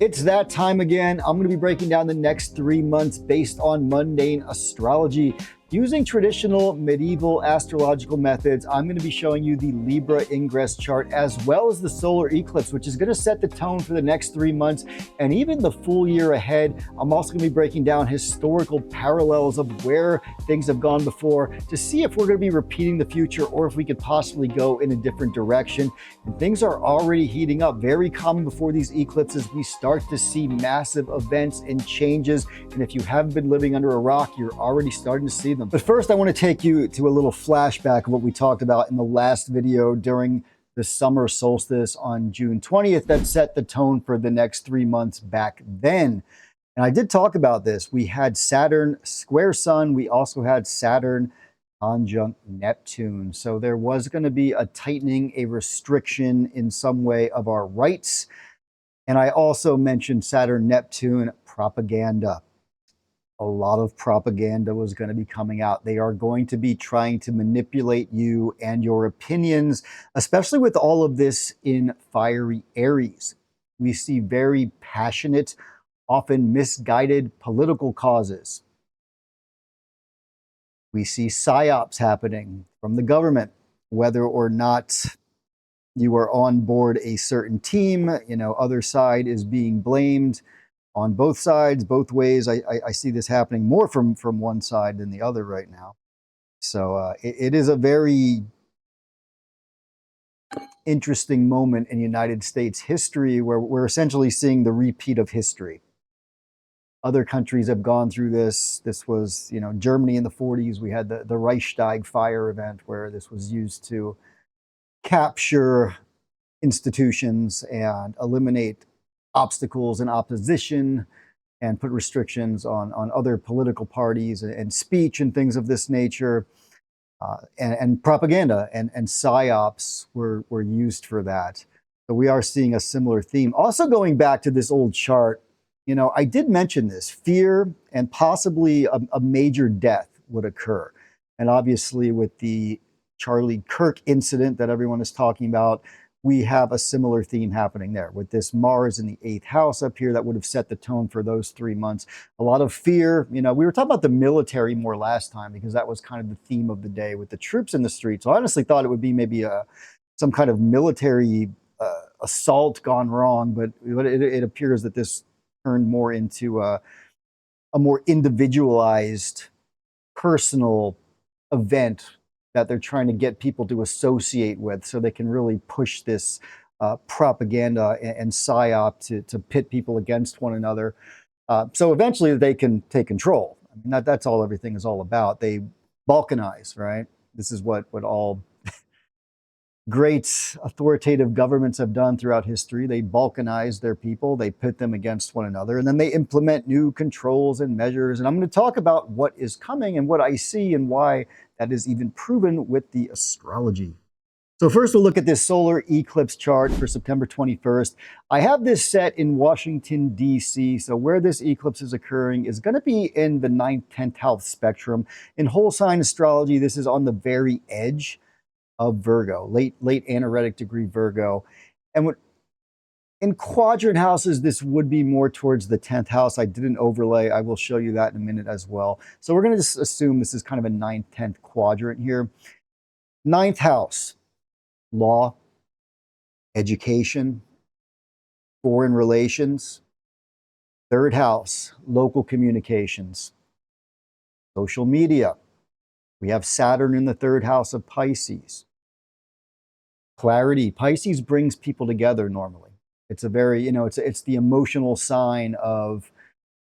It's that time again. I'm going to be breaking down the next 3 months based on mundane astrology. Using traditional medieval astrological methods, I'm going to be showing you the Libra Ingress chart as well as the solar eclipse, which is going to set the tone for the next 3 months and even the full year ahead. I'm also going to be breaking down historical parallels of where things have gone before to see if we're going to be repeating the future or if we could possibly go in a different direction. And things are already heating up. Very common before these eclipses, we start to see massive events and changes. And if you haven't been living under a rock, you're already starting to see them. But first, I want to take you to a little flashback of what we talked about in the last video during the summer solstice on June 20th that set the tone for the next 3 months back then. And I did talk about this. We had Saturn square Sun. We also had Saturn conjunct Neptune. So there was going to be a tightening, a restriction in some way of our rights. And I also mentioned Saturn Neptune propaganda. A lot of propaganda was going to be coming out. They are going to be trying to manipulate you and your opinions, especially with all of this in fiery Aries. We see very passionate, often misguided political causes. We see psyops happening from the government, whether or not you are on board a certain team, other side is being blamed on both sides, both ways. I see this happening more from one side than the other right now. So it is a very interesting moment in United States history where we're essentially seeing the repeat of history. Other countries have gone through this. This was, Germany in the 40s. We had the Reichstag fire event where this was used to capture institutions and eliminate obstacles and opposition and put restrictions on other political parties and speech and things of this nature. And propaganda and psyops were used for that. So we are seeing a similar theme. Also going back to this old chart, I did mention this, fear and possibly a major death would occur. And obviously with the Charlie Kirk incident that everyone is talking about, we have a similar theme happening there with this Mars in the 8th house up here that would have set the tone for those 3 months. A lot of fear. We were talking about the military more last time because that was kind of the theme of the day with the troops in the streets. So I honestly thought it would be maybe some kind of military assault gone wrong, but it appears that this turned more into a more individualized, personal event that they're trying to get people to associate with so they can really push this propaganda and psyop to pit people against one another. So eventually they can take control. I mean, that's all everything is all about. They balkanize, right? This is what all great authoritative governments have done throughout history. They balkanize their people, they pit them against one another, and then they implement new controls and measures. And I'm going to talk about what is coming and what I see and why that is even proven with the astrology. So first we'll look at this solar eclipse chart for September 21st. I have this set in Washington, D.C. So where this eclipse is occurring is going to be in the 9th, 10th house spectrum. In whole sign astrology, this is on the very edge of Virgo, late anaretic degree Virgo. And in quadrant houses, this would be more towards the 10th house. I did an overlay. I will show you that in a minute as well. So we're going to just assume this is kind of a 9th, 10th quadrant here. 9th house, law, education, foreign relations. 3rd house, local communications, social media. We have Saturn in the 3rd house of Pisces. Clarity. Pisces brings people together normally. It's a very, it's the emotional sign of,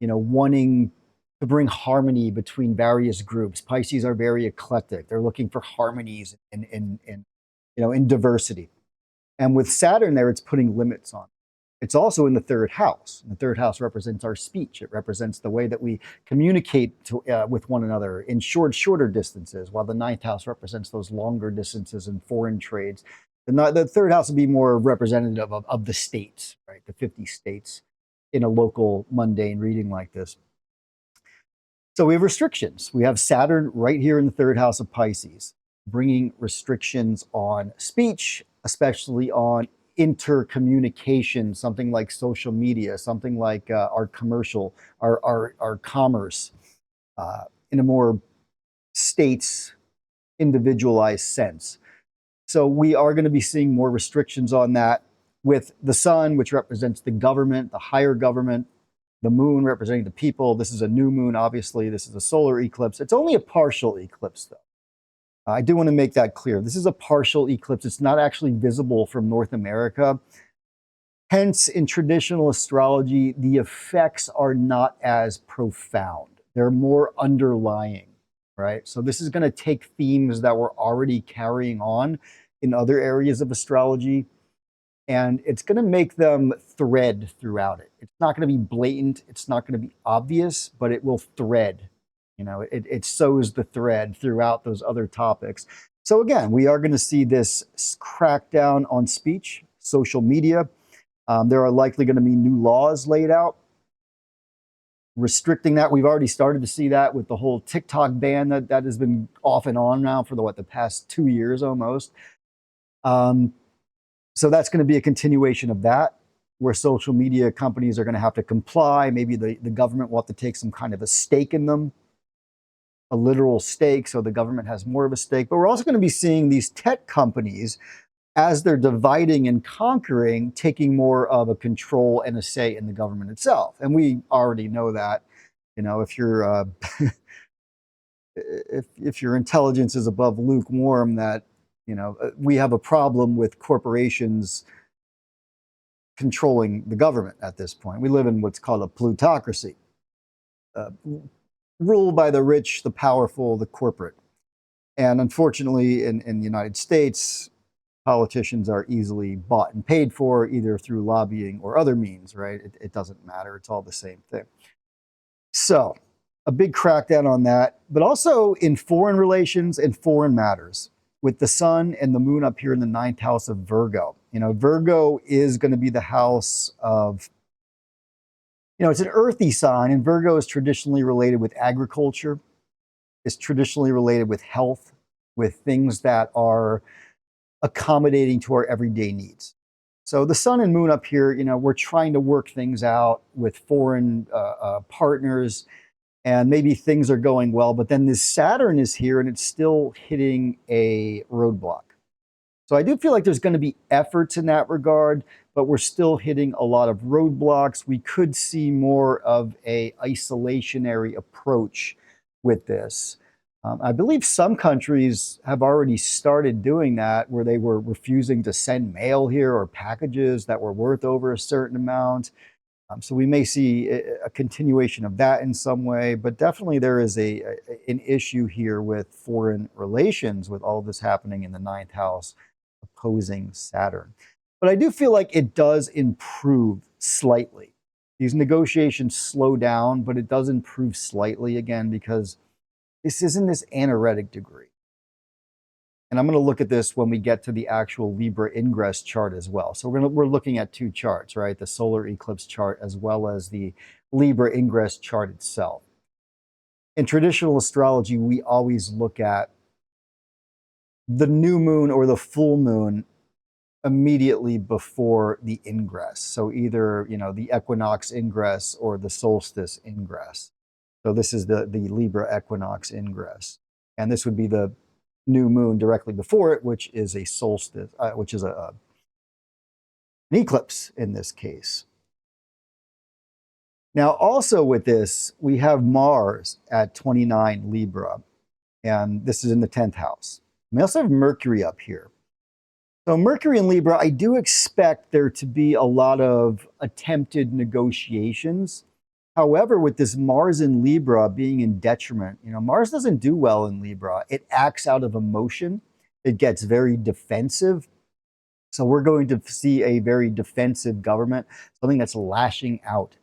wanting to bring harmony between various groups. Pisces are very eclectic. They're looking for harmonies in diversity. And with Saturn there, it's putting limits on. It's also in the 3rd house. And the 3rd house represents our speech. It represents the way that we communicate with one another in shorter distances, while the 9th house represents those longer distances in foreign trades. The 3rd house would be more representative of the states, right? The 50 states in a local mundane reading like this. So we have restrictions. We have Saturn right here in the 3rd house of Pisces, bringing restrictions on speech, especially on intercommunication, something like social media, something like our commercial, our commerce, in a more states individualized sense. So we are going to be seeing more restrictions on that, with the sun, which represents the government, the higher government, the moon representing the people. This is a new moon, obviously. This is a solar eclipse. It's only a partial eclipse, though. I do want to make that clear. This is a partial eclipse. It's not actually visible from North America. Hence, in traditional astrology, the effects are not as profound. They're more underlying, right? So this is going to take themes that we're already carrying on in other areas of astrology, and it's going to make them thread throughout it. It's not going to be blatant. It's not going to be obvious, but it will thread. You know, it sows the thread throughout those other topics. So again, we are going to see this crackdown on speech, social media. There are likely going to be new laws laid out restricting that. We've already started to see that with the whole TikTok ban that has been off and on now for the past 2 years almost. So that's going to be a continuation of that, where social media companies are going to have to comply. Maybe the government will have to take some kind of a stake in them, a literal stake, so the government has more of a stake. But we're also going to be seeing these tech companies, as they're dividing and conquering, taking more of a control and a say in the government itself. And we already know that, you know, if you're if your intelligence is above lukewarm, that, you know, we have a problem with corporations controlling the government at this point. We live in what's called a plutocracy, ruled by the rich, the powerful, the corporate. And unfortunately, in the United States, politicians are easily bought and paid for, either through lobbying or other means, right? It doesn't matter. It's all the same thing. So a big crackdown on that, but also in foreign relations and foreign matters, with the sun and the moon up here in the 9th house of Virgo. You know, Virgo is going to be the house of, you know, it's an earthy sign, and Virgo is traditionally related with agriculture. It's traditionally related with health, with things that are accommodating to our everyday needs. So the sun and moon up here, you know, we're trying to work things out with foreign partners, and maybe things are going well, but then this Saturn is here and it's still hitting a roadblock. So I do feel like there's going to be efforts in that regard, but we're still hitting a lot of roadblocks. We could see more of a isolationary approach with this. I believe some countries have already started doing that, where they were refusing to send mail here or packages that were worth over a certain amount. So we may see a continuation of that in some way, but definitely there is an issue here with foreign relations, with all of this happening in the 9th house, opposing Saturn. But I do feel like it does improve slightly. These negotiations slow down, but it does improve slightly again, because this isn't this anaretic degree. And I'm going to look at this when we get to the actual Libra Ingress chart as well. So we're looking at 2 charts, right? The solar eclipse chart as well as the Libra Ingress chart itself. In traditional astrology, we always look at the new moon or the full moon immediately before the ingress. So either, you know, the equinox ingress or the solstice ingress. So this is the Libra equinox ingress. And this would be the new moon directly before it, which is a solstice, which is an eclipse in this case. Now, also with this, we have Mars at 29 Libra, and this is in the 10th house. We also have Mercury up here. So Mercury in Libra, I do expect there to be a lot of attempted negotiations. However, with this Mars in Libra being in detriment, you know, Mars doesn't do well in Libra. It acts out of emotion. It gets very defensive. So we're going to see a very defensive government, something that's lashing out.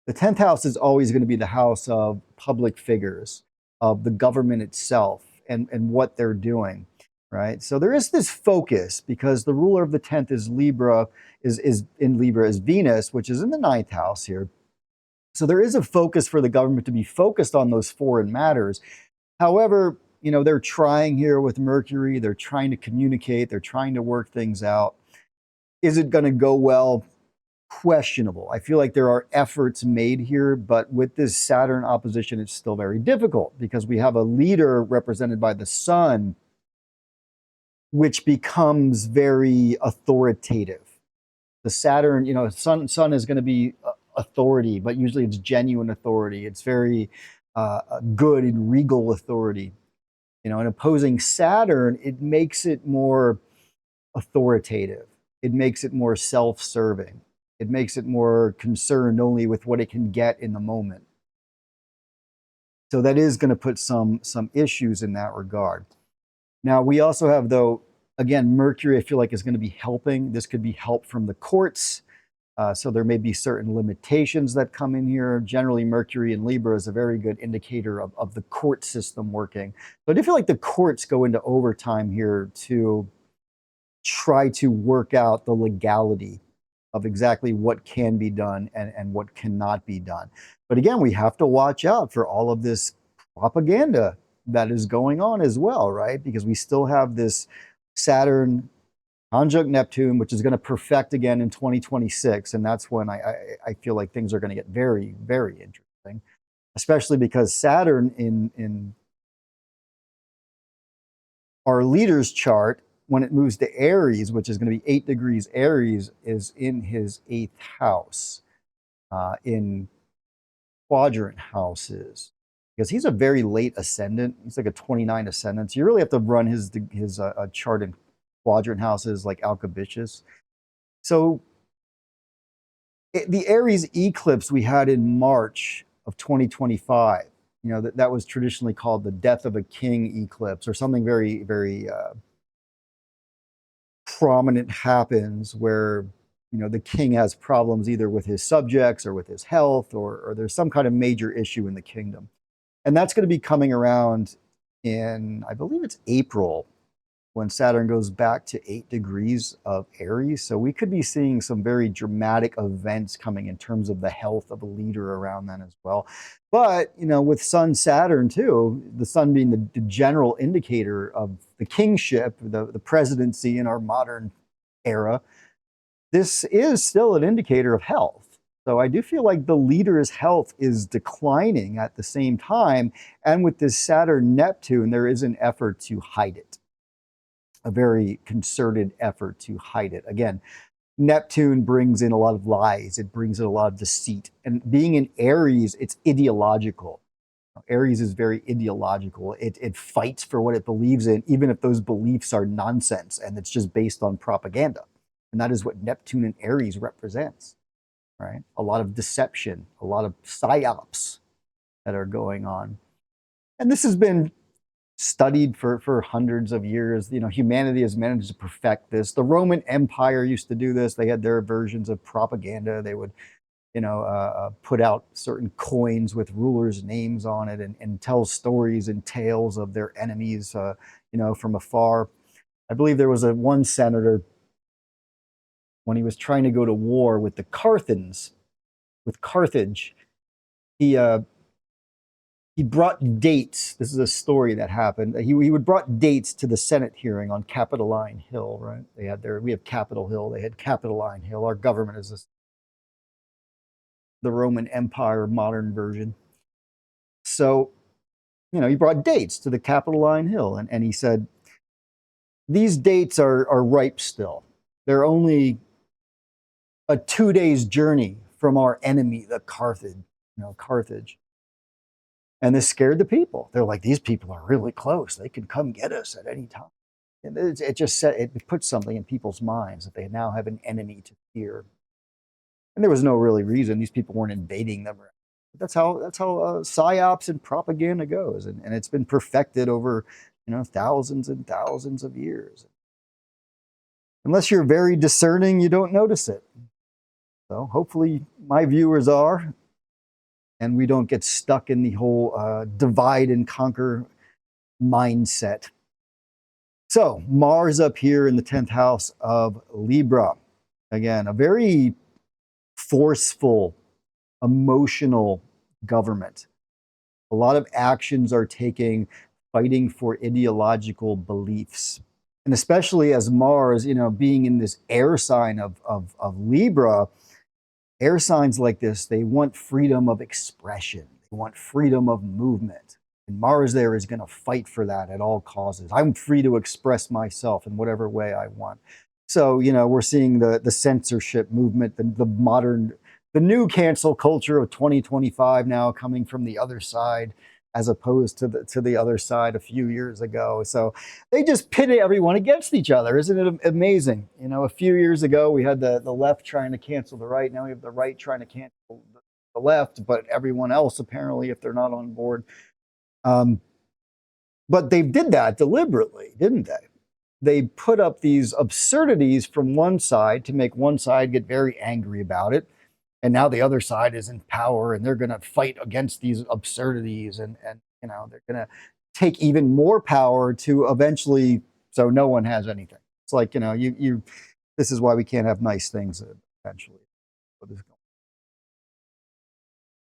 The 10th house is always going to be the house of public figures, of the government itself, and what they're doing, right? So there is this focus, because the ruler of the 10th is Libra, is in Libra is Venus, which is in the 9th house here. So there is a focus for the government to be focused on those foreign matters. However, you know, they're trying here with Mercury, they're trying to communicate, they're trying to work things out. Is it going to go well? Questionable. I feel like there are efforts made here, but with this Saturn opposition, it's still very difficult because we have a leader represented by the sun, which becomes very authoritative. The Saturn, sun is going to be authority, but usually it's genuine authority. It's very good and regal authority. And opposing Saturn, it makes it more authoritative. It makes it more self-serving. It makes it more concerned only with what it can get in the moment. So that is going to put some issues in that regard. Now, we also have, though, again, Mercury, I feel like, is going to be helping. This could be help from the courts. So there may be certain limitations that come in here. Generally, Mercury in Libra is a very good indicator of the court system working. But I feel like the courts go into overtime here to try to work out the legality of exactly what can be done and what cannot be done. But again, we have to watch out for all of this propaganda that is going on as well, right? Because we still have this Saturn conjunct Neptune, which is going to perfect again in 2026. And that's when I feel like things are going to get very, very interesting, especially because Saturn in our leader's chart, when it moves to Aries, which is going to be 8 degrees Aries, is in his 8th house, in quadrant houses, because he's a very late ascendant. He's like a 29 ascendant. So you really have to run his chart in quadrant houses like Alcabitius. So the Aries eclipse we had in March of 2025, that was traditionally called the death of a king eclipse, or something very, very prominent happens where the king has problems either with his subjects or with his health, or there's some kind of major issue in the kingdom. And that's going to be coming around in, I believe it's April, when Saturn goes back to 8 degrees of Aries. So we could be seeing some very dramatic events coming in terms of the health of a leader around then as well. But, with Sun Saturn too, the sun being the general indicator of the kingship, the presidency in our modern era, this is still an indicator of health. So I do feel like the leader's health is declining at the same time. And with this Saturn Neptune, there is an effort to hide it. A very concerted effort to hide it. Again, Neptune brings in a lot of lies. It brings in a lot of deceit. And being in Aries, it's ideological. Aries is very ideological. It fights for what it believes in, even if those beliefs are nonsense and it's just based on propaganda. And that is what Neptune and Aries represents, right? A lot of deception, a lot of psyops that are going on. And this has been studied for hundreds of years. Humanity has managed to perfect this. The Roman Empire used to do this. They had their versions of propaganda. They would, put out certain coins with rulers' names on it and tell stories and tales of their enemies, from afar. I believe there was one senator, when he was trying to go to war with the Carthage, he brought dates. This is a story that happened. He would brought dates to the Senate hearing on Capitoline Hill, right? We have Capitol Hill. They had Capitoline Hill. Our government is the Roman Empire modern version. So, he brought dates to the Capitoline Hill, and he said, these dates are ripe still. They're only a 2 days journey from our enemy, the Carthage. And this scared the people. They're like, these people are really close. They can come get us at any time. And it puts something in people's minds that they now have an enemy to fear. And there was no really reason. These people weren't invading them. That's how psyops and propaganda goes. And it's been perfected over thousands and thousands of years. Unless you're very discerning, you don't notice it. So hopefully my viewers are, and we don't get stuck in the whole divide and conquer mindset. So Mars up here in the 10th house of Libra. Again, a very forceful, emotional government. A lot of actions are taking, fighting for ideological beliefs. And especially as Mars, being in this air sign of Libra, air signs like this, they want freedom of expression. They want freedom of movement. And Mars there is going to fight for that at all causes. I'm free to express myself in whatever way I want. So, we're seeing the censorship movement, the new cancel culture of 2025 now coming from the other side, as opposed to the other side a few years ago. So they just pit everyone against each other. Isn't it amazing? A few years ago, we had the left trying to cancel the right. Now we have the right trying to cancel the left, but everyone else, apparently, if they're not on board. But they did that deliberately, didn't they? They put up these absurdities from one side to make one side get very angry about it. And now the other side is in power and they're going to fight against these absurdities. And they're going to take even more power to eventually, so no one has anything. It's like, this is why we can't have nice things eventually.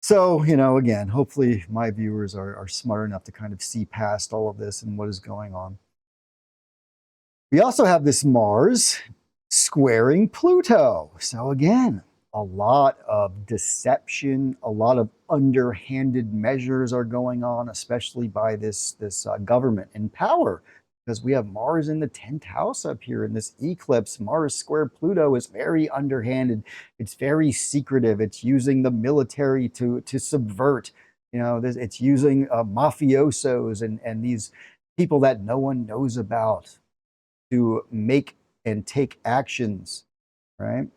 So, again, hopefully my viewers are smart enough to kind of see past all of this and what is going on. We also have this Mars squaring Pluto. So again, a lot of deception, a lot of underhanded measures are going on, especially by this government in power, because we have Mars in the 10th house up here in this eclipse. Mars square Pluto is very underhanded. It's very secretive. It's using the military to subvert. It's using mafiosos and these people that no one knows about to make and take actions, right?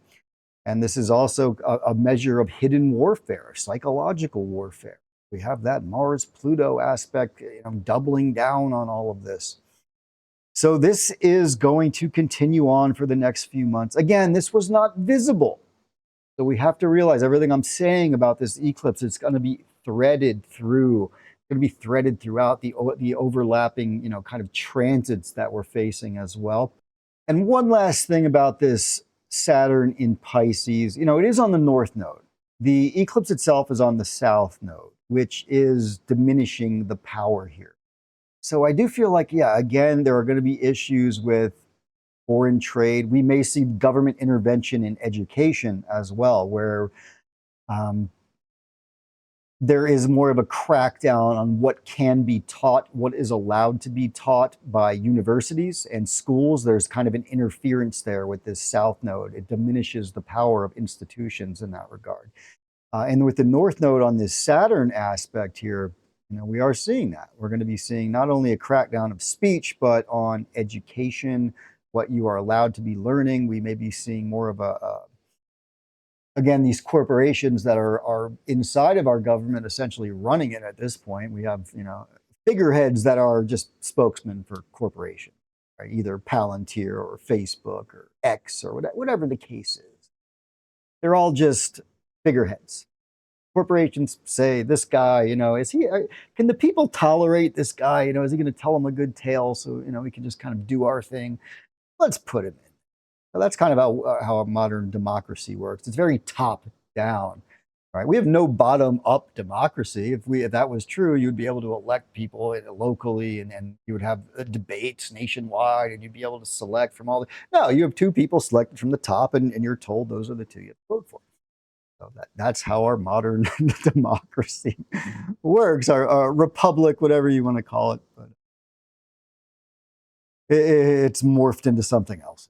And this is also a measure of hidden warfare, psychological warfare. We have that Mars-Pluto aspect, doubling down on all of this. So this is going to continue on for the next few months. Again, this was not visible. So we have to realize everything I'm saying about this eclipse, it's going to be threaded through. It's going to be threaded throughout the overlapping, kind of transits that we're facing as well. And one last thing about this Saturn in Pisces, it is on the north node. The eclipse itself is on the south node, which is diminishing the power here. So I do feel like, again, there are going to be issues with foreign trade. We may see government intervention in education as well, where there is more of a crackdown on what can be taught, what is allowed to be taught by universities and schools. There's kind of an interference there with this south node. It diminishes the power of institutions in that regard. And with the north node on this Saturn aspect here, we are seeing that. We're going to be seeing not only a crackdown of speech, but on education, what you are allowed to be learning. We may be seeing more of again, these corporations that are inside of our government essentially running it at this point. We have, figureheads that are just spokesmen for corporations, right? Either Palantir or Facebook or X or whatever the case is. They're all just figureheads. Corporations say, this guy, can the people tolerate this guy? Is he going to tell them a good tale so, we can just kind of do our thing? Let's put him in. So that's kind of how a modern democracy works. It's very top down, right? We have no bottom up democracy. If that was true, you'd be able to elect people locally and you would have debates nationwide and you'd be able to select from all the, no, you have two people selected from the top and you're told those are the two you have to vote for. So that's how our modern democracy works, our republic, whatever you want to call it. But it's morphed into something else.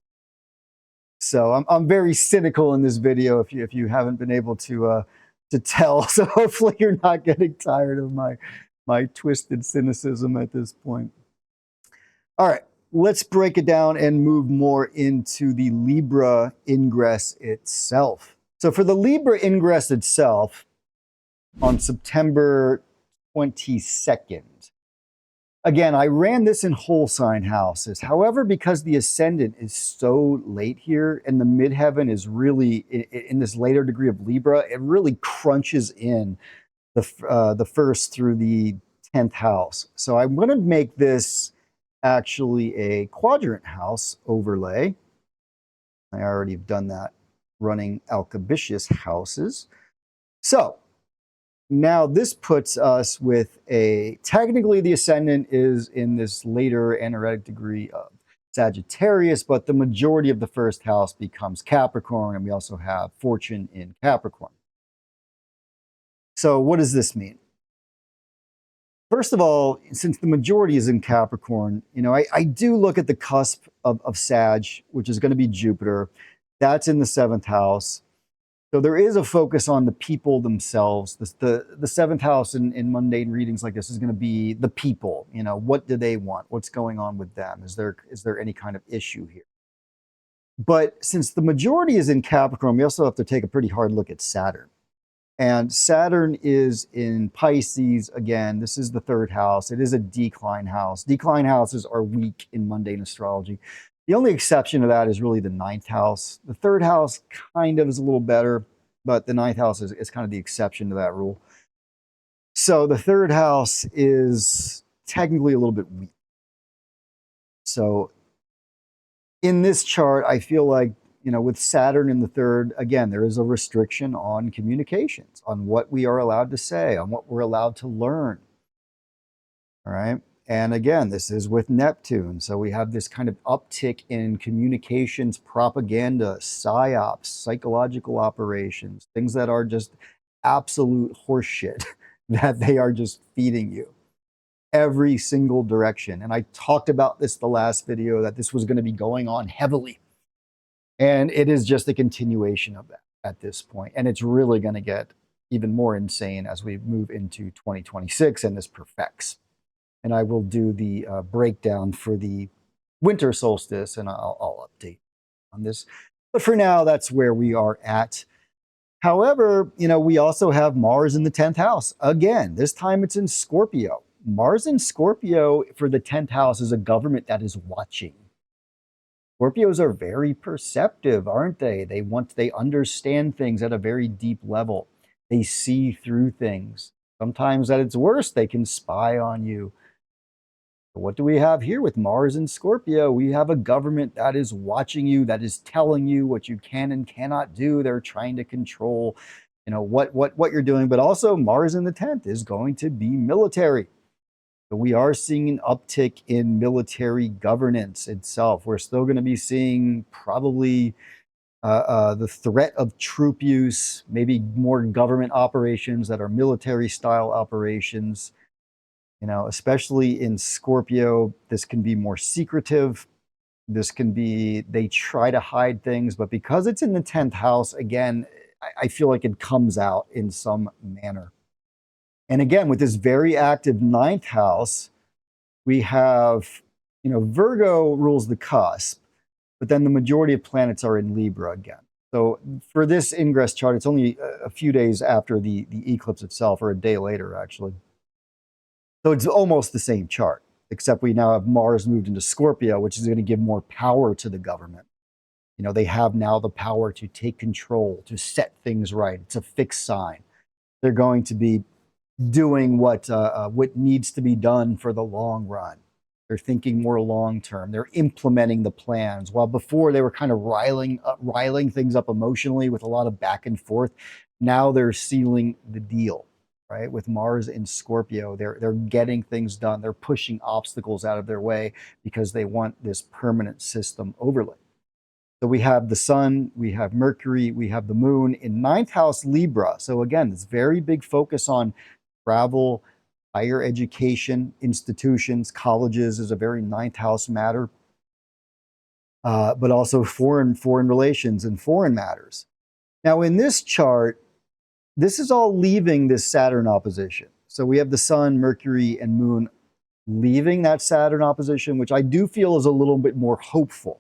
So I'm very cynical in this video if you haven't been able to tell. So hopefully you're not getting tired of my twisted cynicism at this point. All right, let's break it down and move more into the Libra ingress itself. So for the Libra ingress itself, on September 22nd, again, I ran this in whole sign houses. However, because the ascendant is so late here and the midheaven is really in this later degree of Libra, it really crunches in the first through the 10th house. So I'm going to make this actually a quadrant house overlay. I already have done that running alcabitious houses. So now this puts us with technically the ascendant is in this later anaretic degree of Sagittarius, but the majority of the first house becomes Capricorn, and we also have fortune in Capricorn. So what does this mean? First of all, since the majority is in Capricorn, I do look at the cusp of Sag, which is going to be Jupiter. That's in the 7th house. So there is a focus on the people themselves. The 7th house in mundane readings like this is going to be the people. What do they want? What's going on with them? Is there any kind of issue here? But since the majority is in Capricorn, we also have to take a pretty hard look at Saturn. And Saturn is in Pisces. Again, this is the 3rd house. It is a decline house. Decline houses are weak in mundane astrology. The only exception to that is really the 9th house. The 3rd house kind of is a little better, but the 9th house is kind of the exception to that rule. So the 3rd house is technically a little bit weak. So in this chart, I feel like, with Saturn in the 3rd, again, there is a restriction on communications, on what we are allowed to say, on what we're allowed to learn. All right. And again, this is with Neptune. So we have this kind of uptick in communications, propaganda, psyops, psychological operations, things that are just absolute horseshit that they are just feeding you every single direction. And I talked about this the last video, that this was going to be going on heavily. And it is just a continuation of that at this point. And it's really going to get even more insane as we move into 2026 and this perfects. And I will do the breakdown for the winter solstice, and I'll update on this. But for now, that's where we are at. However, we also have Mars in the 10th house. Again, this time it's in Scorpio. Mars in Scorpio for the 10th house is a government that is watching. Scorpios are very perceptive, aren't they? They understand things at a very deep level. They see through things. Sometimes at its worst, they can spy on you. But what do we have here with Mars in Scorpio? We have a government that is watching you, that is telling you what you can and cannot do. They're trying to control, what you're doing. But also Mars in the 10th is going to be military. So we are seeing an uptick in military governance itself. We're still going to be seeing probably the threat of troop use, maybe more government operations that are military style operations. Especially in Scorpio, this can be more secretive. This can be, they try to hide things, but because it's in the 10th house, again, I feel like it comes out in some manner. And again, with this very active 9th house, we have, Virgo rules the cusp, but then the majority of planets are in Libra again. So for this Ingress chart, it's only a few days after the eclipse itself, or a day later, actually. So it's almost the same chart, except we now have Mars moved into Scorpio, which is going to give more power to the government. They have now the power to take control, to set things right. It's a fixed sign. They're going to be doing what needs to be done for the long run. They're thinking more long term. They're implementing the plans. While before they were kind of riling things up emotionally with a lot of back and forth, now they're sealing the deal. Right? With Mars in Scorpio, they're getting things done. They're pushing obstacles out of their way because they want this permanent system overlay. So we have the sun, we have Mercury, we have the moon in 9th house Libra. So again, this very big focus on travel, higher education, institutions, colleges is a very 9th house matter, but also foreign relations and foreign matters. Now in this chart, this is all leaving this Saturn opposition. So we have the sun, Mercury, and moon leaving that Saturn opposition, which I do feel is a little bit more hopeful.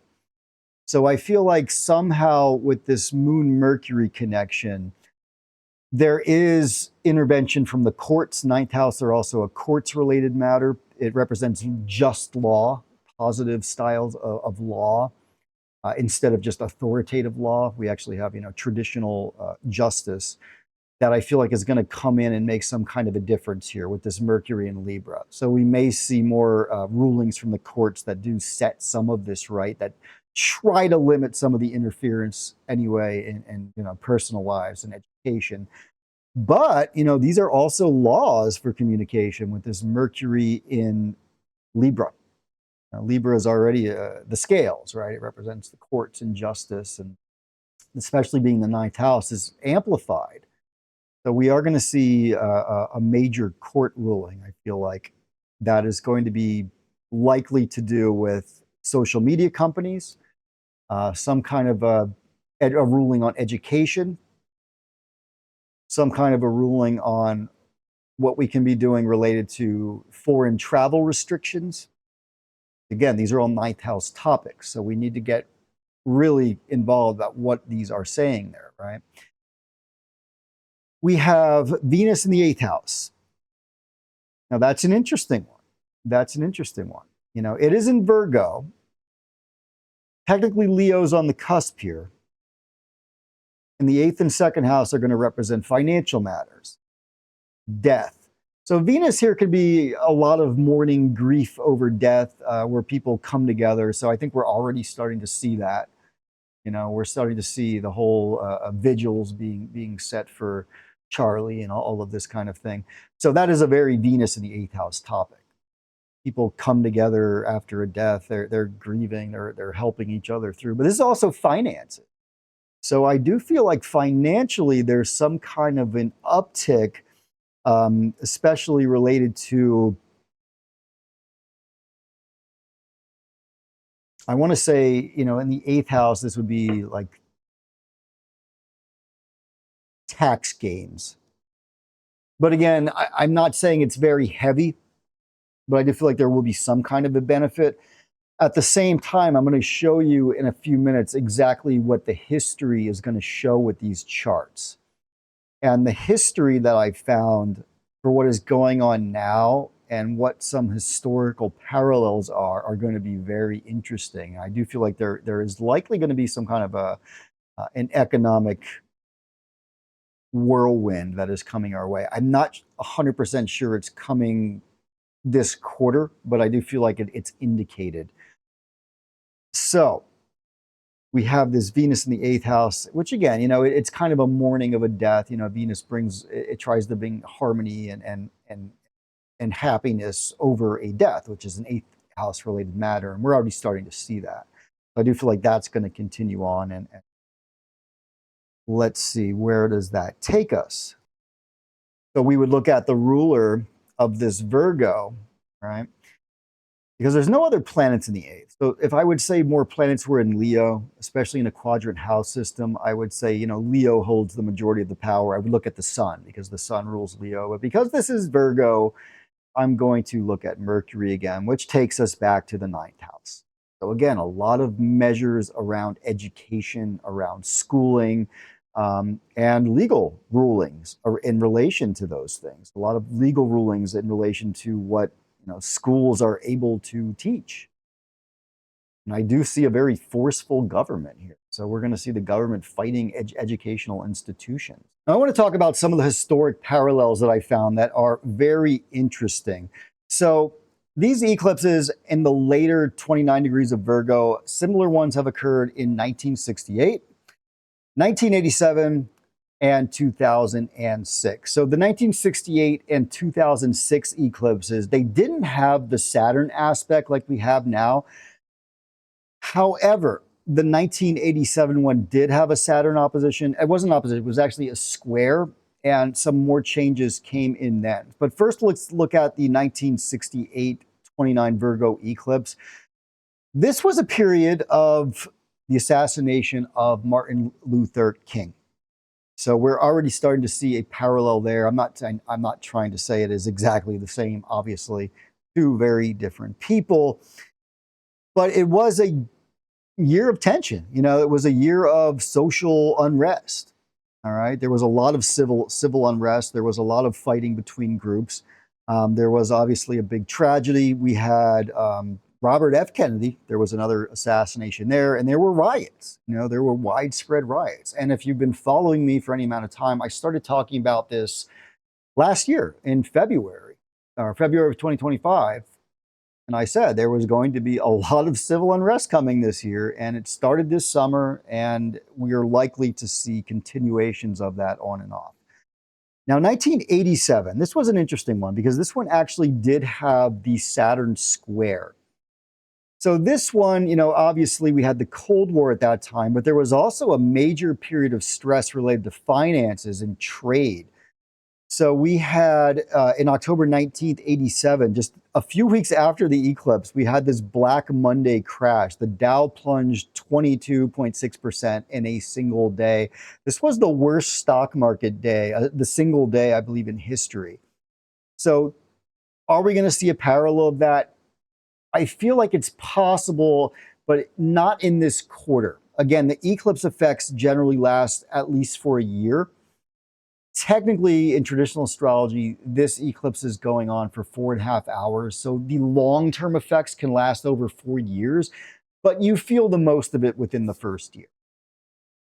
So I feel like somehow with this moon-Mercury connection, there is intervention from the courts. 9th house are also a courts-related matter. It represents just law, positive styles of law, instead of just authoritative law. We actually have, traditional justice that I feel like is going to come in and make some kind of a difference here with this Mercury in Libra. So we may see more rulings from the courts that do set some of this right, that try to limit some of the interference anyway in personal lives and education. But, these are also laws for communication with this Mercury in Libra. Libra is already the scales, right? It represents the courts and justice, and especially being the ninth house is amplified. So we are going to see a major court ruling. I feel like that is going to be likely to do with social media companies, some kind of a ruling on education, some kind of a ruling on what we can be doing related to foreign travel restrictions. Again, these are all ninth house topics, so we need to get really involved about what these are saying there, right? We have Venus in the eighth house. Now, that's an interesting one. That's an interesting one. You know, it is in Virgo. Technically, Leo's on the cusp here. And the eighth and second house are going to represent financial matters, death. So Venus here could be a lot of mourning, grief over death, where people come together. So I think we're already starting to see that. You know, we're starting to see the whole vigils being set for Charlie and all of this kind of thing. So that is a very Venus in the eighth house topic. People come together after a death. They're grieving. They're helping each other through. But this is also finances. So I do feel like financially there's some kind of an uptick, especially related to, I want to say, you know, in the eighth house, this would be like tax gains. But again, I'm not saying it's very heavy, but I do feel like there will be some kind of a benefit. At the same time, I'm going to show you in a few minutes exactly what the history is going to show with these charts. And the history that I found for what is going on now and what some historical parallels are going to be very interesting. I do feel like there is likely going to be some kind of an economic whirlwind that is coming our way. I'm not 100% sure it's coming this quarter, but I do feel like it's indicated. So we have this Venus in the eighth house, which again, you know, it's kind of a mourning of a death. You know, Venus brings, it tries to bring harmony and happiness over a death, which is an eighth house related matter. And we're already starting to see that. I do feel like that's going to continue on. And let's see, where does that take us? So we would look at the ruler of this Virgo, right? Because there's no other planets in the eighth. So if I would say more planets were in Leo, especially in a quadrant house system, I would say, you know, Leo holds the majority of the power. I would look at the sun because the sun rules Leo. But because this is Virgo, I'm going to look at Mercury again, which takes us back to the ninth house. So again, a lot of measures around education, around schooling, and legal rulings are in relation to those things. A lot of legal rulings in relation to what, you know, schools are able to teach. And I do see a very forceful government here. So we're going to see the government fighting educational institutions. Now, I want to talk about some of the historic parallels that I found that are very interesting. So these eclipses in the later 29 degrees of Virgo, similar ones have occurred in 1968, 1987, and 2006. So the 1968 and 2006 eclipses, they didn't have the Saturn aspect like we have now. However, the 1987 one did have a Saturn opposition. It wasn't opposition, it was actually a square, and some more changes came in then. But first, let's look at the 1968 29 Virgo eclipse. This was a period of the assassination of Martin Luther King. So we're already starting to see a parallel there. I'm not trying to say it is exactly the same, obviously, two very different people. But it was a year of tension. You know, it was a year of social unrest. All right. There was a lot of civil unrest. There was a lot of fighting between groups. There was obviously a big tragedy. We had Robert F. Kennedy. There was another assassination there, and there were riots. You know, there were widespread riots. And if you've been following me for any amount of time, I started talking about this last year in February of 2025. And I said there was going to be a lot of civil unrest coming this year, and it started this summer, and we are likely to see continuations of that on and off. Now, 1987, this was an interesting one because this one actually did have the Saturn square. So this one, obviously we had the Cold War at that time, but there was also a major period of stress related to finances and trade. So we had in October 19th, 87, just a few weeks after the eclipse, we had this Black Monday crash. The Dow plunged 22.6% in a single day. This was the worst stock market day, the single day, I believe, in history. So are we going to see a parallel of that? I feel like it's possible, but not in this quarter. Again, the eclipse effects generally last at least for a year. Technically, in traditional astrology, this eclipse is going on for 4.5 hours. So the long-term effects can last over 4 years, but you feel the most of it within the first year.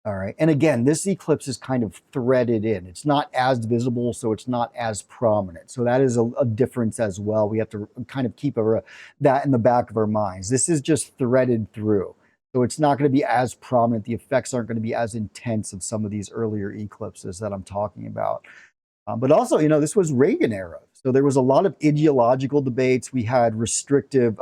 All right. And again, this eclipse is kind of threaded in. It's not as visible, so it's not as prominent. So that is a difference as well. We have to kind of keep that in the back of our minds. This is just threaded through. So it's not going to be as prominent. The effects aren't going to be as intense of some of these earlier eclipses that I'm talking about. But also, this was Reagan era. So there was a lot of ideological debates. We had restrictive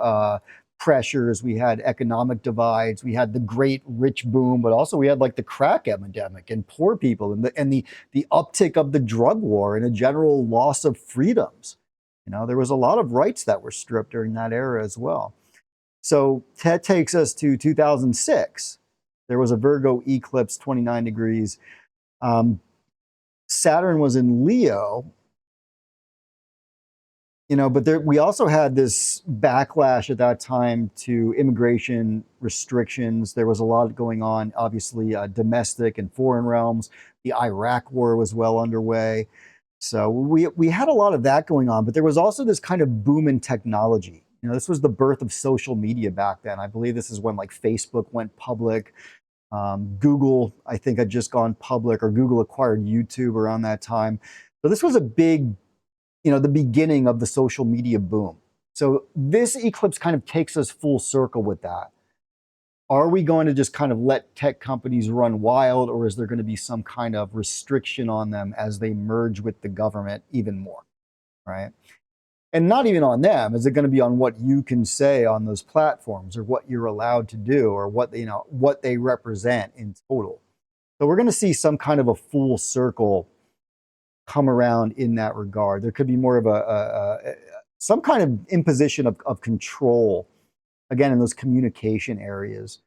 pressures. We had economic divides. We had the great rich boom, but also we had like the crack epidemic and poor people and the uptick of the drug war and a general loss of freedoms. There was a lot of rights that were stripped during that era as well. So that takes us to 2006. There was a Virgo eclipse, 29 degrees. Saturn was in Leo, but we also had this backlash at that time to immigration restrictions. There was a lot going on, obviously, domestic and foreign realms. The Iraq war was well underway. So we had a lot of that going on, but there was also this kind of boom in technology. This was the birth of social media back then. I believe this is when like Facebook went public. Google, I think, had just gone public, or Google acquired YouTube around that time. So this was a big, the beginning of the social media boom. So this eclipse kind of takes us full circle with that. Are we going to just kind of let tech companies run wild, or is there going to be some kind of restriction on them as they merge with the government even more, right? And not even on them. Is it going to be on what you can say on those platforms, or what you're allowed to do, or what they represent in total? So we're going to see some kind of a full circle come around in that regard. There could be more of some kind of imposition of control, again, in those communication areas.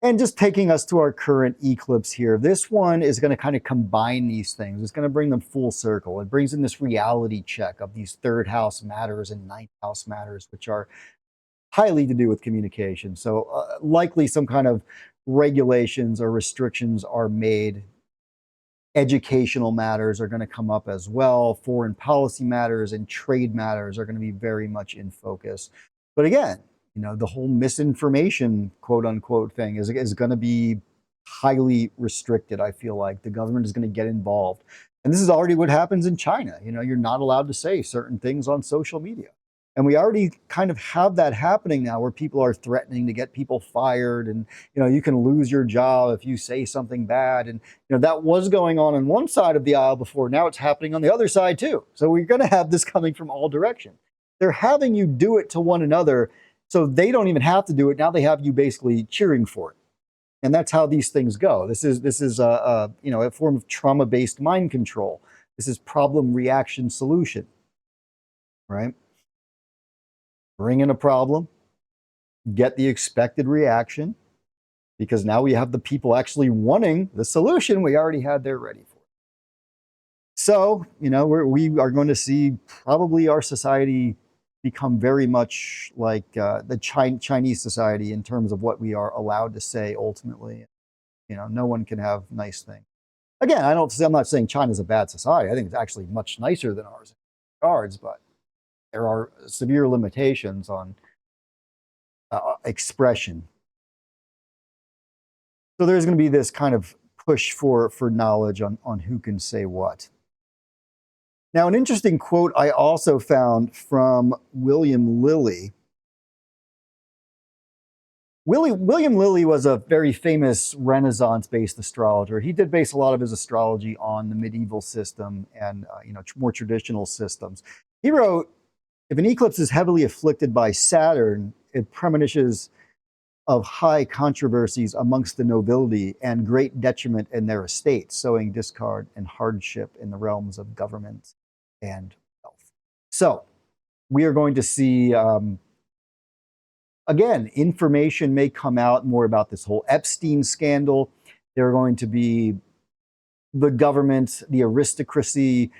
And just taking us to our current eclipse here, this one is going to kind of combine these things. It's going to bring them full circle. It brings in this reality check of these third house matters and ninth house matters, which are highly to do with communication. So likely some kind of regulations or restrictions are made. Educational matters are going to come up as well. Foreign policy matters and trade matters are going to be very much in focus. But again, the whole misinformation, quote unquote, thing is going to be highly restricted. I feel like the government is going to get involved. And this is already what happens in China. You're not allowed to say certain things on social media. And we already kind of have that happening now, where people are threatening to get people fired, and you can lose your job if you say something bad. And that was going on one side of the aisle before. Now it's happening on the other side too. So we're going to have this coming from all directions. They're having you do it to one another, so they don't even have to do it. Now they have you basically cheering for it. And that's how these things go. This is a form of trauma-based mind control. This is problem, reaction, solution, right? Bring in a problem, get the expected reaction, because now we have the people actually wanting the solution we already had there ready for. So, we are going to see probably our society become very much like the Chinese society in terms of what we are allowed to say ultimately. No one can have nice things. Again, I'm not saying China's a bad society. I think it's actually much nicer than ours in regards, but there are severe limitations on expression. So there's going to be this kind of push for knowledge on who can say what. Now, an interesting quote I also found from William Lilly. William Lilly was a very famous Renaissance-based astrologer. He did base a lot of his astrology on the medieval system and more traditional systems. He wrote, if an eclipse is heavily afflicted by Saturn, it premonitions of high controversies amongst the nobility and great detriment in their estates, sowing discord and hardship in the realms of government and wealth. So we are going to see, again, information may come out more about this whole Epstein scandal. There are going to be the government, the aristocracy,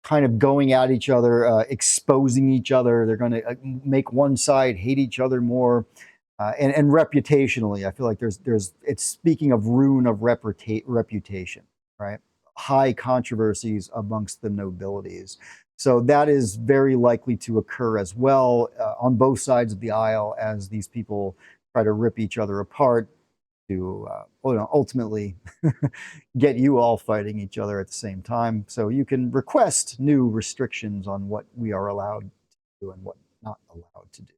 kind of going at each other, exposing each other. They're going to make one side hate each other more. And reputationally, I feel like it's speaking of ruin of reputation, right? High controversies amongst the nobilities. So that is very likely to occur as well on both sides of the aisle as these people try to rip each other apart to ultimately get you all fighting each other at the same time. So you can request new restrictions on what we are allowed to do and what not allowed to do.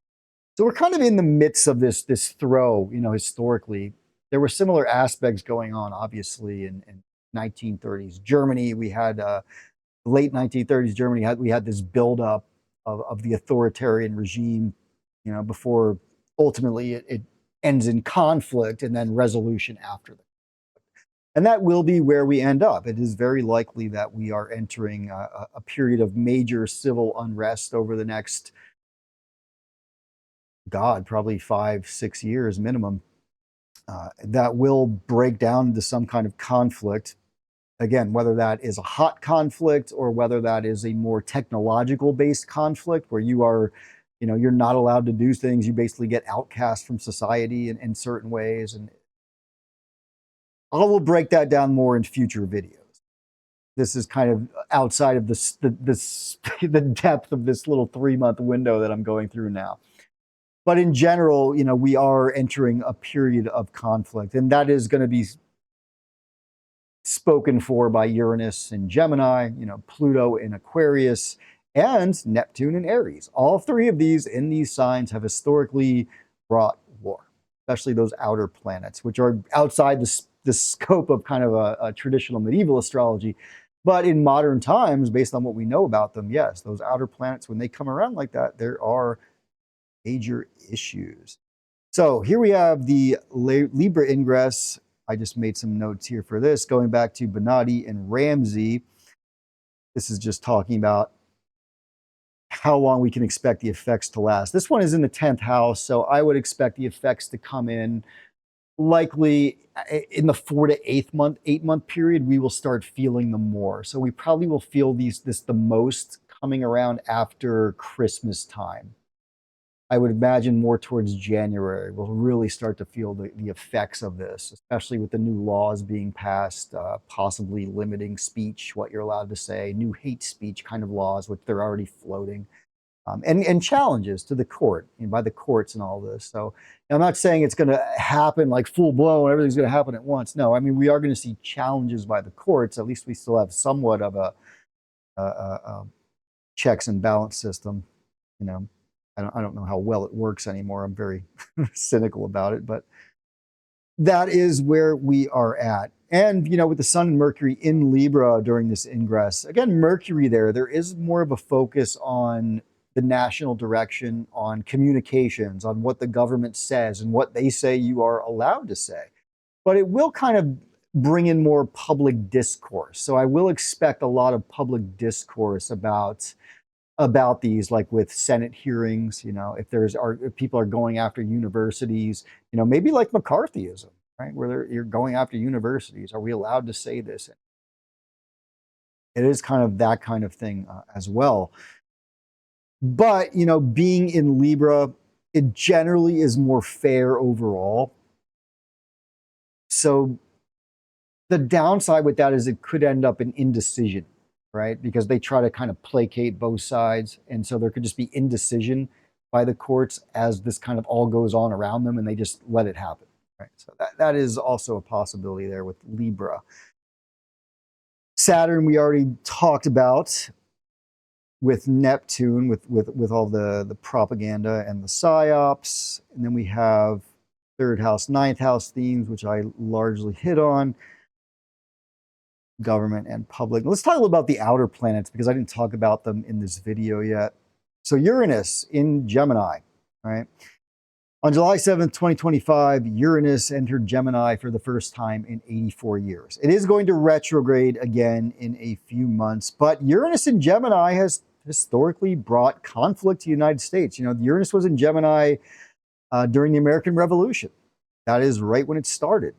So we're kind of in the midst of this throw, historically. There were similar aspects going on, obviously, in 1930s Germany. We had late 1930s Germany. We had this buildup of the authoritarian regime, before ultimately it ends in conflict and then resolution after that. And that will be where we end up. It is very likely that we are entering a period of major civil unrest over the next, probably 5-6 years minimum, that will break down into some kind of conflict. Again, whether that is a hot conflict or whether that is a more technological based conflict where you are, you're not allowed to do things. You basically get outcast from society in certain ways. And I will break that down more in future videos. This is kind of outside of the depth of this little 3-month window that I'm going through now. But in general, we are entering a period of conflict, and that is going to be spoken for by Uranus in Gemini, Pluto in Aquarius, and Neptune in Aries. All three of these in these signs have historically brought war, especially those outer planets, which are outside the scope of kind of a traditional medieval astrology. But in modern times, based on what we know about them, yes, those outer planets, when they come around like that, there are major issues. So here we have the Libra Ingress. I just made some notes here for this, going back to Bonatti and Ramsey. This is just talking about how long we can expect the effects to last. This one is in the 10th house, so I would expect the effects to come in likely in the 4 to 8-month period. We will start feeling them more. So we probably will feel this the most coming around after Christmas time. I would imagine more towards January, we'll really start to feel the effects of this, especially with the new laws being passed, possibly limiting speech, what you're allowed to say, new hate speech kind of laws, which they're already floating, and challenges to the court, by the courts and all this. So I'm not saying it's going to happen like full blown, everything's going to happen at once. No, I mean, we are going to see challenges by the courts. At least we still have somewhat of a checks and balance system, I don't know how well it works anymore. I'm very cynical about it, but that is where we are at. And, with the Sun and Mercury in Libra during this ingress, again, Mercury there is more of a focus on the national direction, on communications, on what the government says and what they say you are allowed to say. But it will kind of bring in more public discourse. So I will expect a lot of public discourse about these, like with Senate hearings, if people are going after universities, maybe like McCarthyism, right? Where you're going after universities. Are we allowed to say this? It is kind of that kind of thing as well. But, being in Libra, it generally is more fair overall. So the downside with that is it could end up in indecision, right? Because they try to kind of placate both sides. And so there could just be indecision by the courts as this kind of all goes on around them, and they just let it happen, right? So that is also a possibility there with Libra. Saturn, we already talked about with Neptune, with all the propaganda and the psyops. And then we have 3rd house, 9th house themes, which I largely hit on. Government and public. Let's talk a little about the outer planets because I didn't talk about them in this video yet. So Uranus in Gemini, right? On July 7th, 2025, Uranus entered Gemini for the first time in 84 years. It is going to retrograde again in a few months, but Uranus in Gemini has historically brought conflict to the United States. You know, Uranus was in Gemini during the American Revolution. That is right when it started.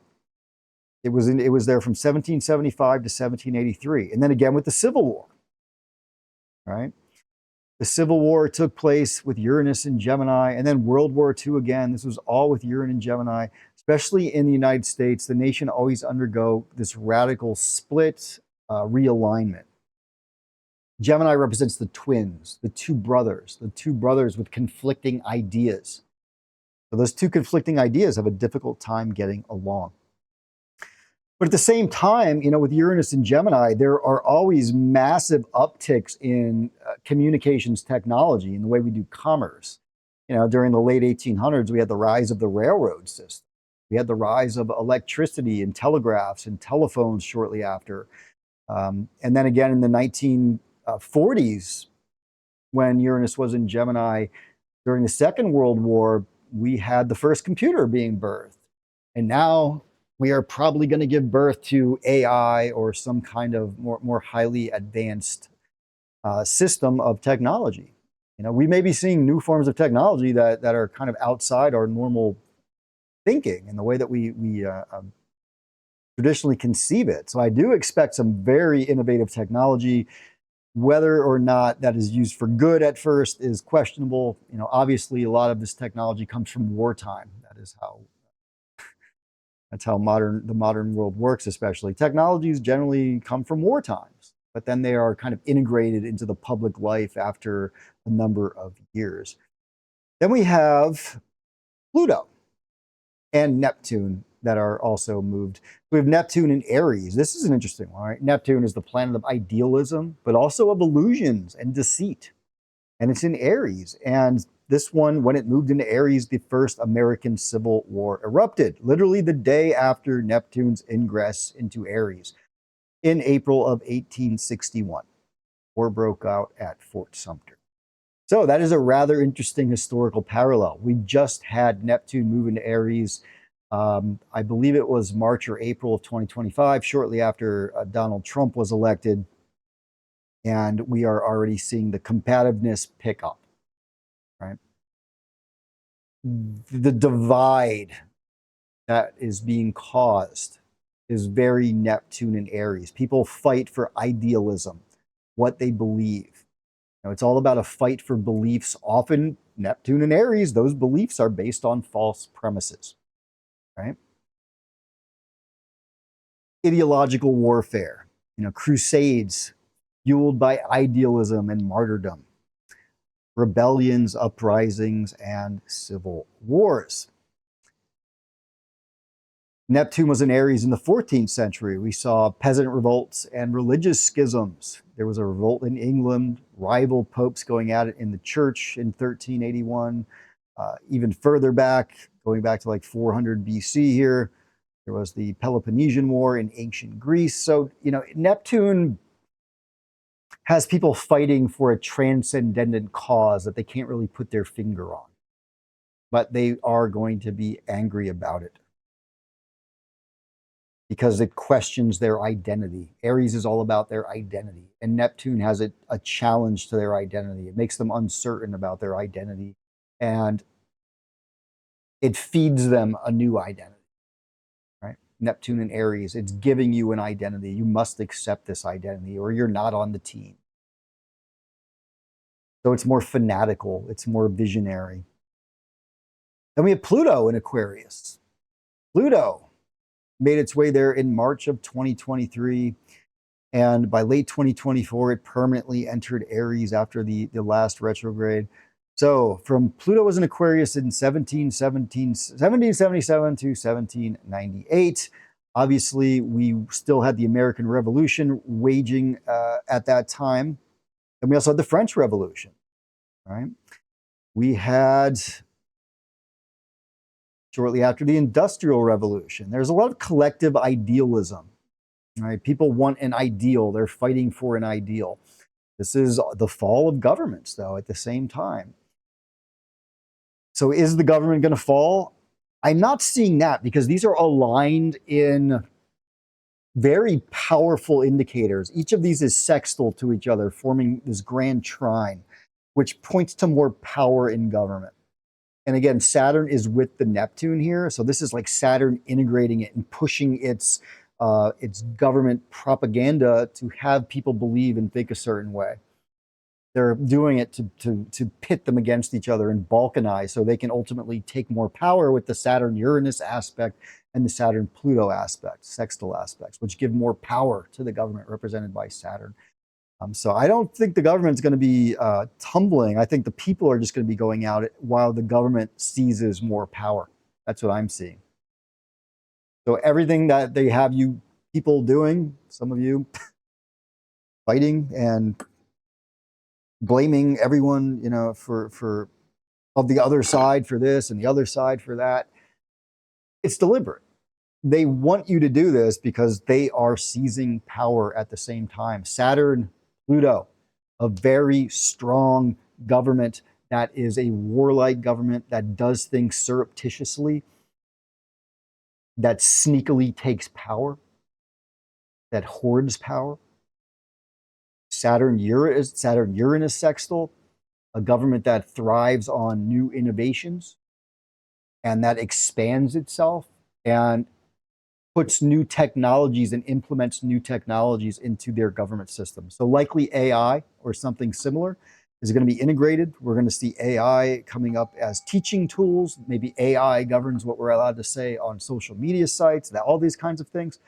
It was there from 1775 to 1783, and then again with the Civil War. Right? The Civil War took place with Uranus in Gemini, and then World War II again. This was all with Uranus in Gemini, especially in the United States. The nation always undergo this radical split, realignment. Gemini represents the twins, the two brothers with conflicting ideas. So those two conflicting ideas have a difficult time getting along. But at the same time, you know, with Uranus and Gemini, there are always massive upticks in communications technology and the way we do commerce. You know, during the late 1800s, we had the rise of the railroad system. We had the rise of electricity and telegraphs and telephones shortly after. And then again in the 1940s, when Uranus was in Gemini, during the Second World War, we had the first computer being birthed. And now we are probably going to give birth to AI or some kind of more highly advanced system of technology. You know, we may be seeing new forms of technology that are kind of outside our normal thinking and the way that we traditionally conceive it. So I do expect some very innovative technology. Whether or not that is used for good at first is questionable. You know, obviously a lot of this technology comes from wartime. That's how the modern world works, especially. Technologies generally come from war times, but then they are kind of integrated into the public life after a number of years. Then we have Pluto and Neptune that are also moved. We have Neptune in Aries. This is an interesting one, right? Neptune is the planet of idealism, but also of illusions and deceit. And it's in Aries. And this one, when it moved into Aries, the first American Civil War erupted, literally the day after Neptune's ingress into Aries in April of 1861. War broke out at Fort Sumter. So that is a rather interesting historical parallel. We just had Neptune move into Aries. I believe it was March or April of 2025, shortly after Donald Trump was elected. And we are already seeing the combativeness pick up, right? The divide that is being caused is very Neptune and Aries. People fight for idealism, what they believe. You know, it's all about a fight for beliefs. Often Neptune and Aries, those beliefs are based on false premises, right? Ideological warfare, you know, crusades fueled by idealism and martyrdom, rebellions, uprisings, and civil wars. Neptune was in Aries in the 14th century. We saw peasant revolts and religious schisms. There was a revolt in England, rival popes going at it in the church in 1381. Even further back, going back to like 400 BC here, there was the Peloponnesian War in ancient Greece. So, you know, Neptune has people fighting for a transcendent cause that they can't really put their finger on. But they are going to be angry about it because it questions their identity. Aries is all about their identity, and Neptune has a challenge to their identity. It makes them uncertain about their identity, and it feeds them a new identity, right? Neptune and Aries, it's giving you an identity. You must accept this identity or you're not on the team. So it's more fanatical, it's more visionary. Then we have Pluto in Aquarius. Pluto made its way there in March of 2023. And by late 2024, it permanently entered Aries after the last retrograde. So from Pluto was in Aquarius in 1777 to 1798. Obviously, we still had the American Revolution waging at that time. And we also had the French Revolution, right? We had shortly after the Industrial Revolution. There's a lot of collective idealism, right? People want an ideal. They're fighting for an ideal. This is the fall of governments, though, at the same time. So is the government going to fall? I'm not seeing that, because these are aligned in very powerful indicators. Each of these is sextile to each other, forming this grand trine, which points to more power in government. And again, Saturn is with the Neptune here. So this is like Saturn integrating it and pushing its government propaganda to have people believe and think a certain way. They're doing it to pit them against each other and balkanize, so they can ultimately take more power with the Saturn-Uranus aspect and the Saturn-Pluto aspect, sextile aspects, which give more power to the government represented by Saturn. So I don't think the government's going to be tumbling. I think the people are just going to be going out while the government seizes more power. That's what I'm seeing. So everything that they have you people doing, some of you fighting and blaming everyone, you know, for of the other side for this and the other side for that, it's deliberate. They want you to do this because they are seizing power at the same time. Saturn, Pluto, a very strong government that is a warlike government that does things surreptitiously, that sneakily takes power, that hoards power. Saturn-Uranus sextile, a government that thrives on new innovations and that expands itself and puts new technologies and implements new technologies into their government system. So likely AI or something similar is going to be integrated. We're going to see AI coming up as teaching tools. Maybe AI governs what we're allowed to say on social media sites, all these kinds of things.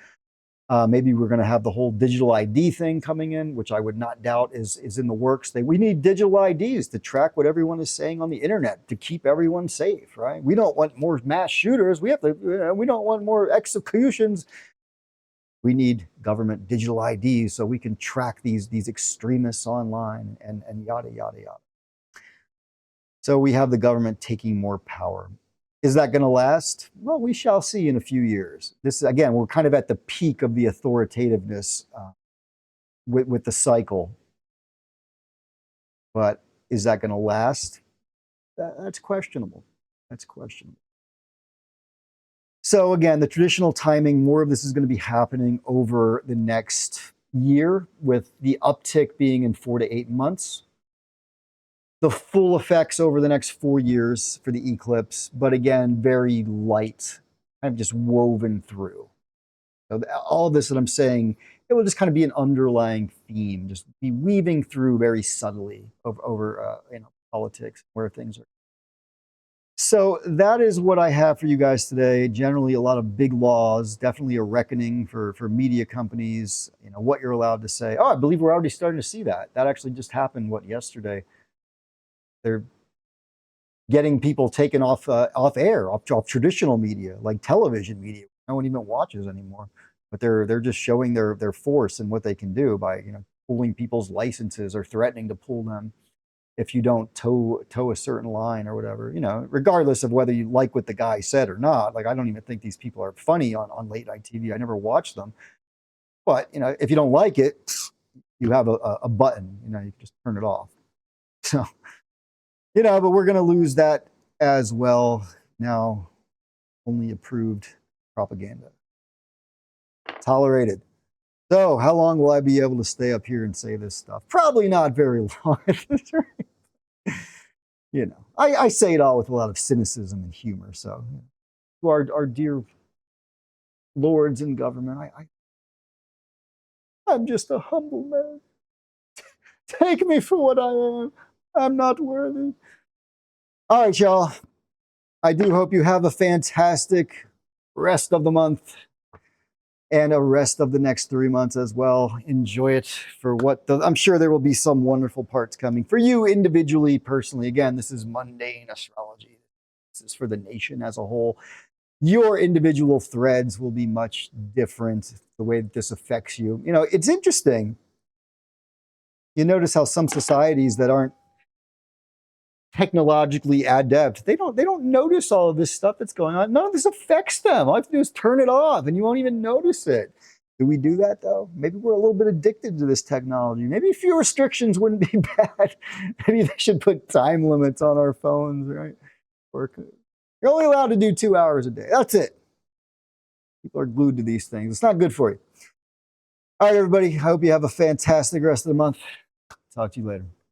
Maybe we're going to have the whole digital ID thing coming in, which I would not doubt is in the works. We need digital IDs to track what everyone is saying on the internet to keep everyone safe, right? We don't want more mass shooters. We don't want more executions. We need government digital IDs so we can track these extremists online and yada, yada, yada. So we have the government taking more power. Is that going to last? Well, we shall see in a few years. This, again, we're kind of at the peak of the authoritativeness with the cycle. But is that going to last? That's questionable. That's questionable. So again, the traditional timing, more of this is going to be happening over the next year, with the uptick being in 4 to 8 months. The full effects over the next 4 years for the eclipse, but again, very light, kind of just woven through. So all this that I'm saying, it will just kind of be an underlying theme, just be weaving through very subtly over politics, where things are. So that is what I have for you guys today. Generally, a lot of big laws, definitely a reckoning for media companies, what you're allowed to say. Oh, I believe we're already starting to see that. That actually just happened, yesterday? They're getting people taken off air, off traditional media, like television media. No one even watches anymore. But they're just showing their force and what they can do by pulling people's licenses or threatening to pull them if you don't toe a certain line or whatever. Regardless of whether you like what the guy said or not. Like, I don't even think these people are funny on late night TV. I never watch them. But if you don't like it, you have a button. You can just turn it off. So. But we're going to lose that as well. Now, only approved propaganda. Tolerated. So, how long will I be able to stay up here and say this stuff? Probably not very long. I say it all with a lot of cynicism and humor. So, to our dear lords in government, I'm just a humble man. Take me for what I am. I'm not worthy. All right, y'all. I do hope you have a fantastic rest of the month and a rest of the next 3 months as well. Enjoy it for I'm sure there will be some wonderful parts coming for you individually, personally. Again, this is mundane astrology. This is for the nation as a whole. Your individual threads will be much different, the way that this affects you. It's interesting. You notice how some societies that aren't technologically adept, they don't notice all of this stuff that's going on. None of this affects them. All you have to do is turn it off and you won't even notice it. Do we do that though? Maybe we're a little bit addicted to this technology. Maybe a few restrictions wouldn't be bad. Maybe they should put time limits on our phones, right? You're only allowed to do 2 hours a day. That's it. People are glued to these things. It's not good for you. All right, everybody. I hope you have a fantastic rest of the month. Talk to you later.